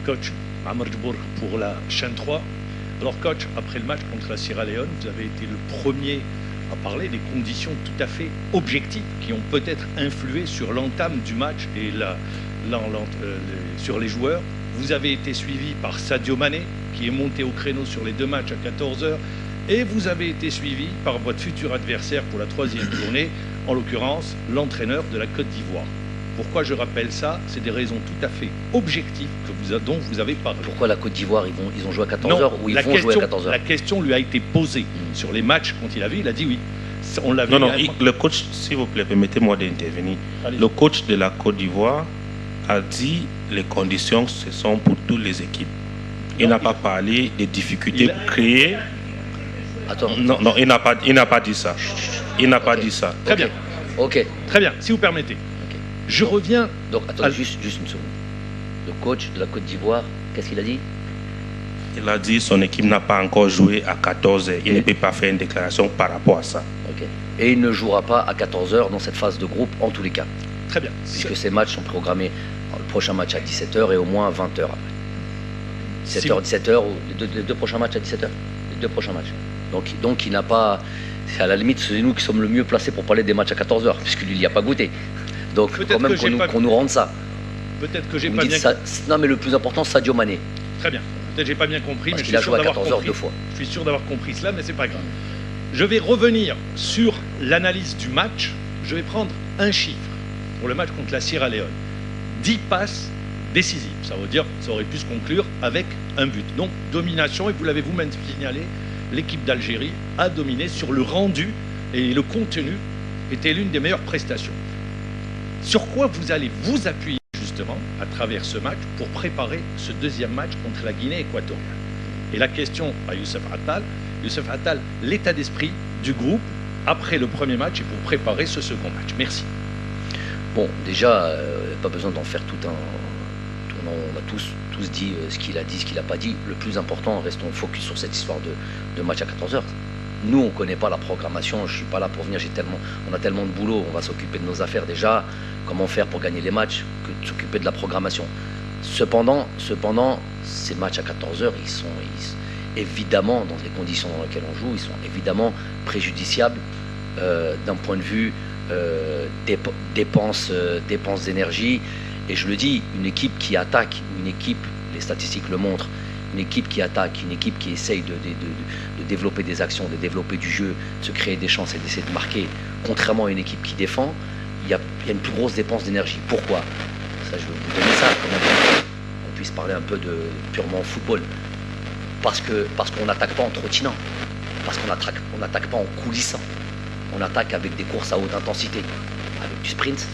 coach Amr Djobour pour la chaîne 3. Alors coach, après le match contre la Sierra Leone, vous avez été le premier à parler des conditions tout à fait objectives qui ont peut-être influé sur l'entame du match et sur les joueurs. Vous avez été suivi par Sadio Mané, qui est monté au créneau sur les 2 matchs à 14h, et vous avez été suivi par votre futur adversaire pour la 3e journée, en l'occurrence l'entraîneur de la Côte d'Ivoire. Pourquoi je rappelle ça? C'est des raisons tout à fait objectives dont vous avez parlé. Pourquoi la Côte d'Ivoire, ils ont joué à 14h ou ils vont jouer à 14h? La question lui a été posée sur les matchs quand il a vu, il a dit oui. On l'a vu. Non, le coach, s'il vous plaît, permettez-moi d'intervenir. Le coach de la Côte d'Ivoire a dit les conditions, ce sont pour toutes les équipes. Il n'a pas parlé des difficultés créées. Attends. Non, il n'a pas dit ça. Il n'a pas dit ça. Très bien. Ok. Très bien, si vous permettez. Je reviens. Donc, attends, juste une seconde. Le coach de la Côte d'Ivoire, qu'est-ce qu'il a dit? Il a dit son équipe n'a pas encore joué à 14h. Il ne peut pas faire une déclaration par rapport à ça. Ok. Et il ne jouera pas à 14h dans cette phase de groupe, en tous les cas. Très bien. Puisque ces matchs sont programmés, le prochain match à 17h et au moins à 20h après. 17h, 17h, ou les deux prochains matchs à 17h. Les 2 prochains matchs. Donc il n'a pas. À la limite, c'est nous qui sommes le mieux placés pour parler des matchs à 14h, puisqu'il n'y a pas goûté. Donc quand même qu'on nous rende ça. Peut-être que j'ai pas bien compris. Non, mais le plus important, Sadio Mané. Très bien. Peut-être que j'ai pas bien compris, Parce mais qu'il a joué à 14h 2 fois. Je suis sûr d'avoir compris cela, mais c'est pas grave. Je vais revenir sur l'analyse du match. Je vais prendre un chiffre pour le match contre la Sierra Leone. 10 passes décisives. Ça veut dire que ça aurait pu se conclure avec un but. Donc domination, et vous l'avez vous-même signalé, l'équipe d'Algérie a dominé sur le rendu et le contenu était l'une des meilleures prestations. Sur quoi vous allez vous appuyer justement à travers ce match pour préparer ce 2e match contre la Guinée équatoriale? Et la question à Youssef Attal, l'état d'esprit du groupe après le 1er match et pour préparer ce 2nd match. Merci. Bon, déjà, pas besoin d'en faire tout un... On a tous dit ce qu'il a dit, ce qu'il n'a pas dit. Le plus important, restons focus sur cette histoire de match à 14h. Nous, on ne connaît pas la programmation. Je ne suis pas là pour venir. On a tellement de boulot. On va s'occuper de nos affaires déjà. Comment faire pour gagner les matchs que de s'occuper de la programmation. Cependant, ces matchs à 14h, ils sont évidemment, dans les conditions dans lesquelles on joue, ils sont évidemment préjudiciables d'un point de vue dépenses d'énergie. Et je le dis, une équipe qui attaque, les statistiques le montrent, une équipe qui attaque, une équipe qui essaye de développer des actions, de développer du jeu, de se créer des chances et d'essayer de marquer, contrairement à une équipe qui défend, il y a une plus grosse dépense d'énergie. Pourquoi? Ça, je vais vous donner ça, quand même, qu'on puisse parler un peu de purement football. Parce qu'on n'attaque pas en trottinant, parce qu'on n'attaque pas en coulissant. On attaque avec des courses à haute intensité, avec du sprint,